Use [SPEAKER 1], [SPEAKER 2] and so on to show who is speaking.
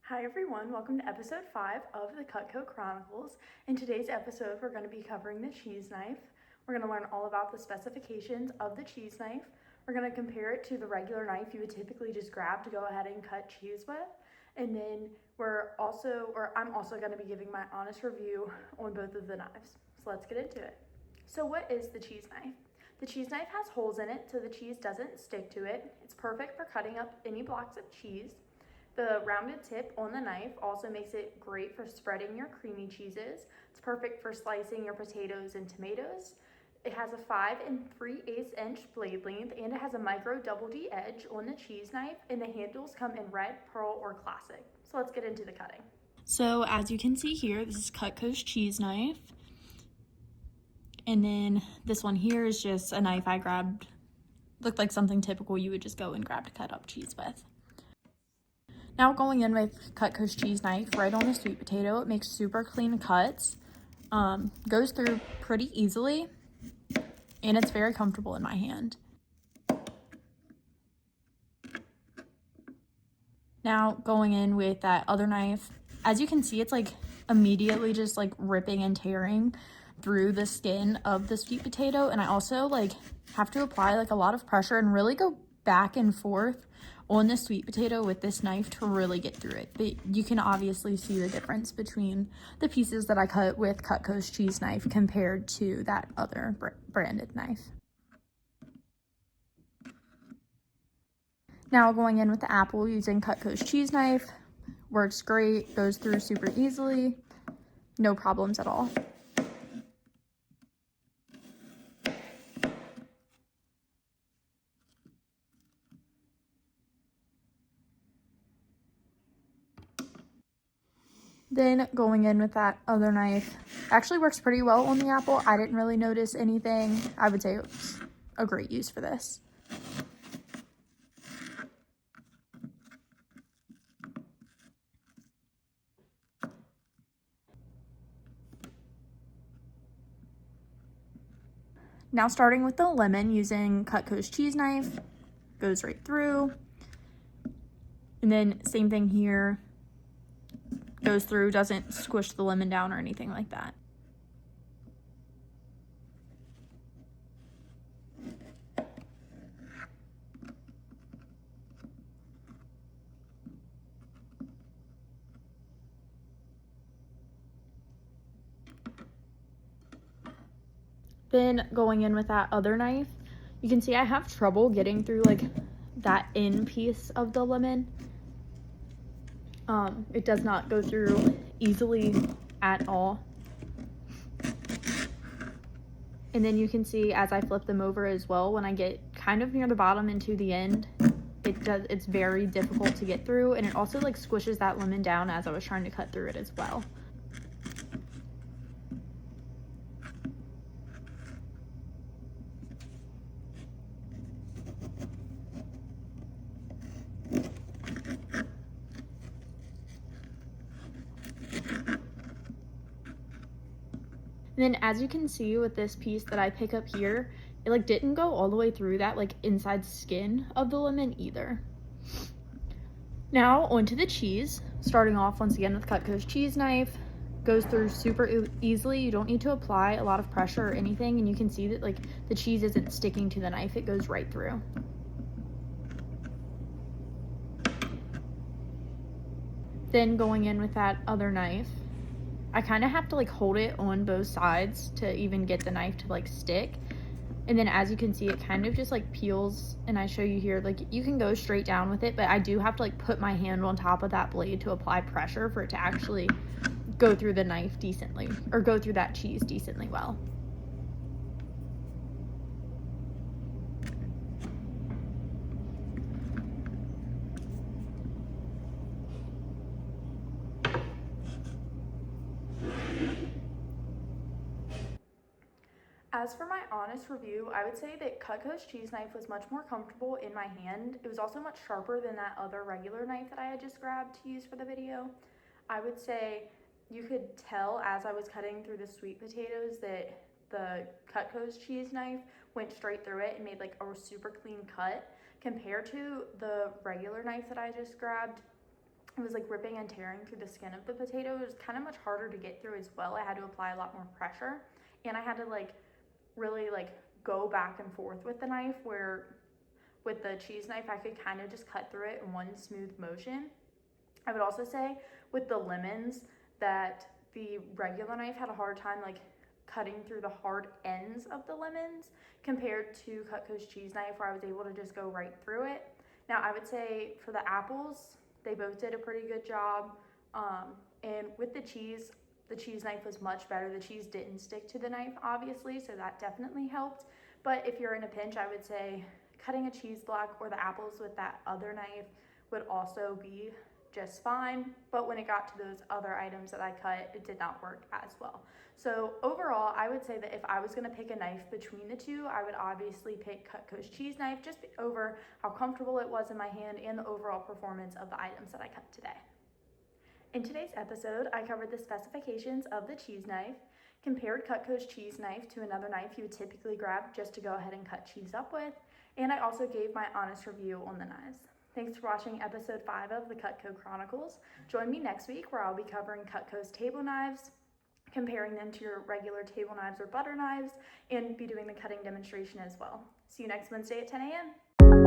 [SPEAKER 1] Hi everyone, welcome to episode 5 of the Cutco Chronicles. In today's episode, we're going to be covering the cheese knife. We're going to learn all about the specifications of the cheese knife. We're going to compare it to the regular knife you would typically just grab to go ahead and cut cheese with. And then I'm also going to be giving my honest review on both of the knives. So let's get into it. So what is the cheese knife? The cheese knife has holes in it so the cheese doesn't stick to it. It's perfect for cutting up any blocks of cheese. The rounded tip on the knife also makes it great for spreading your creamy cheeses. It's perfect for slicing your potatoes and tomatoes. It has a 5 3/8 inch blade length, and it has a micro double D edge on the cheese knife, and the handles come in red, pearl, or classic. So let's get into the cutting. So as you can see here, this is Cutco's cheese knife. And then this one here is just a knife I grabbed. Looked like something typical you would just go and grab to cut up cheese with. Now going in with Cutco's cheese knife right on the sweet potato, it makes super clean cuts, goes through pretty easily, and it's very comfortable in my hand. Now going in with that other knife, as you can see, it's like immediately just like ripping and tearing through the skin of the sweet potato, and I also like have to apply like a lot of pressure and really go back and forth on the sweet potato with this knife to really get through it. But you can obviously see the difference between the pieces that I cut with Cutco's cheese knife compared to that other branded knife. Now going in with the apple using Cutco's cheese knife, works great, goes through super easily, no problems at all. Then going in with that other knife, actually works pretty well on the apple. I didn't really notice anything. I would say it was a great use for this. Now starting with the lemon using Cutco's cheese knife, goes right through. And then same thing here, goes through, doesn't squish the lemon down or anything like that. Then going in with that other knife, you can see I have trouble getting through like that end piece of the lemon. It does not go through easily at all. And then you can see as I flip them over as well, when I get kind of near the bottom and to the end, it's very difficult to get through, and it also like squishes that lemon down as I was trying to cut through it as well. And then as you can see with this piece that I pick up here, it like didn't go all the way through that like inside skin of the lemon either. Now onto the cheese, starting off once again with Cutco's cheese knife, goes through super easily. You don't need to apply a lot of pressure or anything, and you can see that like the cheese isn't sticking to the knife, it goes right through. Then going in with that other knife, I kind of have to like hold it on both sides to even get the knife to like stick. And then as you can see, it kind of just like peels, and I show you here, like you can go straight down with it, but I do have to like put my hand on top of that blade to apply pressure for it to actually go through the knife decently, or go through that cheese decently well. As for my honest review, I would say that Cutco's cheese knife was much more comfortable in my hand. It was also much sharper than that other regular knife that I had just grabbed to use for the video. I would say you could tell as I was cutting through the sweet potatoes that the Cutco's cheese knife went straight through it and made like a super clean cut compared to the regular knife that I just grabbed. it was like ripping and tearing through the skin of the potato. It was kind of much harder to get through as well. I had to apply a lot more pressure, and I had to like really like go back and forth with the knife, where with the cheese knife I could kind of just cut through it in one smooth motion. I would also say with the lemons that the regular knife had a hard time like cutting through the hard ends of the lemons compared to Cutco's cheese knife, where I was able to just go right through it. Now I would say for the apples, they both did a pretty good job. And with the cheese knife was much better. The cheese didn't stick to the knife, obviously, so that definitely helped. But if you're in a pinch, I would say cutting a cheese block or the apples with that other knife would also be just fine. But when it got to those other items that I cut, it did not work as well. So overall, I would say that if I was gonna pick a knife between the two, I would obviously pick Cutco's cheese knife, just over how comfortable it was in my hand and the overall performance of the items that I cut today. In today's episode, I covered the specifications of the cheese knife, compared Cutco's cheese knife to another knife you would typically grab just to go ahead and cut cheese up with, and I also gave my honest review on the knives. Thanks for watching episode 5 of the Cutco Chronicles. Join me next week where I'll be covering Cutco's table knives, comparing them to your regular table knives or butter knives, and be doing the cutting demonstration as well. See you next Wednesday at 10 a.m.